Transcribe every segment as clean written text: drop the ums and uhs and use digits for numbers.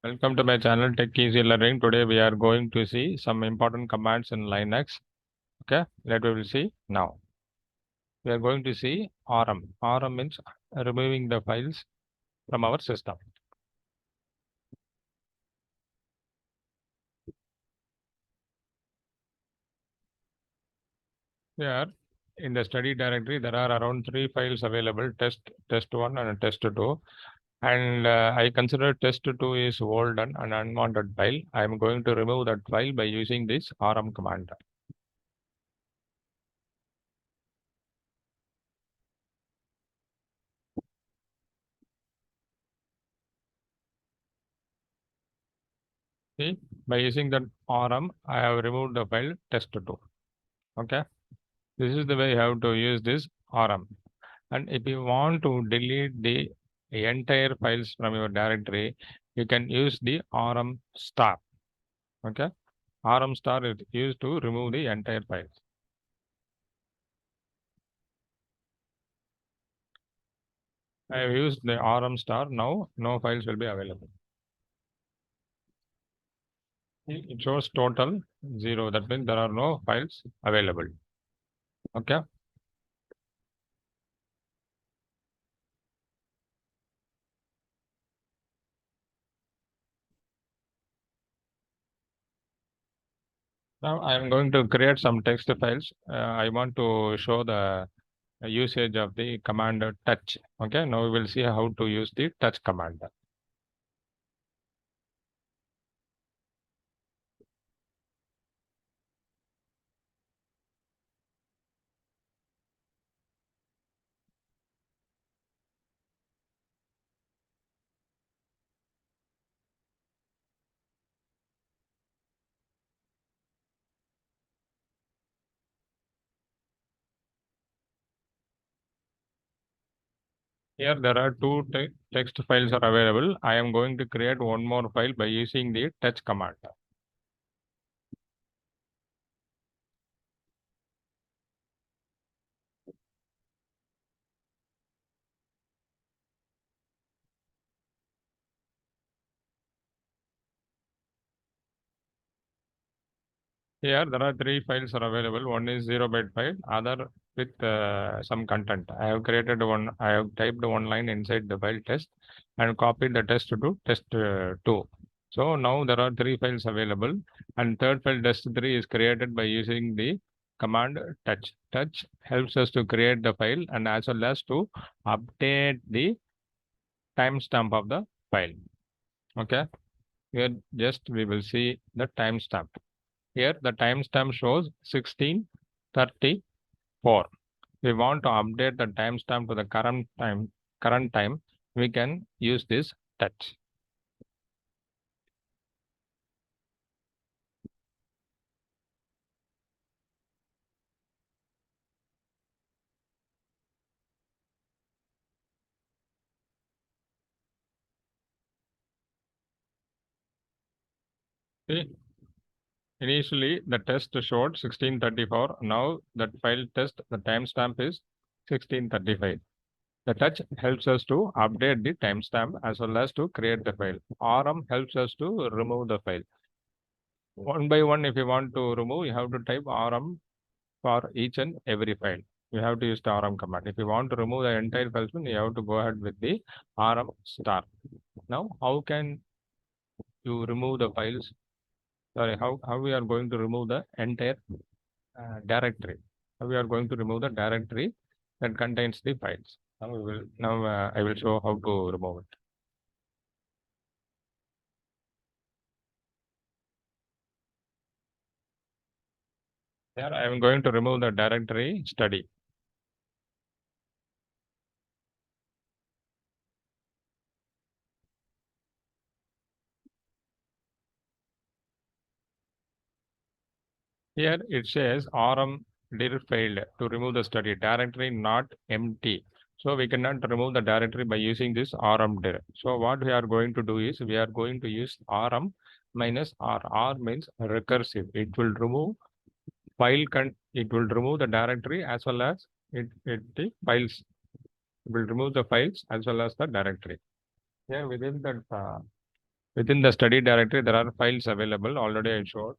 Welcome to my channel Tech Easy Learning. Today we are going to see some important commands in Linux. Okay, let we will see now. We are going to see rm. Rm means removing the files from our system. Here in the study directory there are around 3 files available: test1 and test2. And I consider test2 is old and an unwanted file. I am going to remove that file by using this rm command. See, by using the rm, I have removed the file test2. Okay, this is the way you have to use this rm. And if you want to delete the entire files from your directory, you can use the rm star. Okay, rm star is used to remove the entire files. I have used the rm star. Now no files will be available. It shows total 0. That means there are no files available. Okay. Now I am going to create some text files. I want to show the usage of the command touch. Okay. Now we will see how to use the touch command. Here there are two text files are available. I am going to create one more file by using the touch command. Here there are 3 files are available. One is 0-byte file, other with some content. I have created one. I have typed one line inside the file test and copied the test to test2. So now there are 3 files available, and third file test3 is created by using the command touch. Touch helps us to create the file and as well as to update the timestamp of the file. Okay, here just we will see the timestamp. Here the timestamp shows 1634. We want to update the timestamp to the current time. We can use this touch. See, initially the test showed 1634. Now that file test, the timestamp is 1635. The touch helps us to update the timestamp as well as to create the file. rm helps us to remove the file. One by one, if you want to remove, you have to type rm for each and every file. You have to use the rm command. If you want to remove the entire file, you have to go ahead with the rm star. Now, how can you remove the files? Sorry, how we are going to remove the entire directory? How we are going to remove the directory that contains the files? Now I will show how to remove it. Here I am going to remove the directory study. Here it says rm dir failed to remove the study directory not empty. So we cannot remove the directory by using this rm dir. So what we are going to do is we are going to use rm minus r. R means recursive. It will remove it will remove the directory as well as the files. It will remove the files as well as the directory. Here within that Within the study directory, there are files available. Already I showed.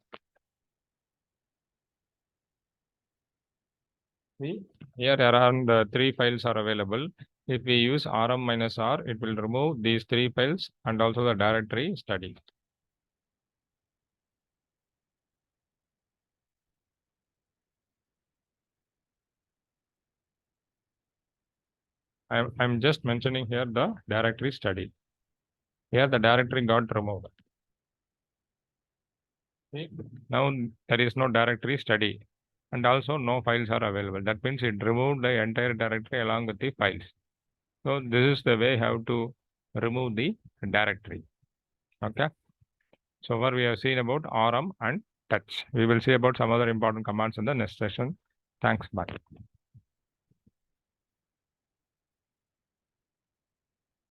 See, here around 3 files are available. If we use rm minus r, it will remove these 3 files and also the directory study. I'm just mentioning here the directory study. Here the directory got removed. See, now there is no directory study and also no files are available. That means it removed the entire directory along with the files. So this is the way how to remove the directory. Okay. So far we have seen about rm and touch. We will see about some other important commands in the next session. Thanks. Bye.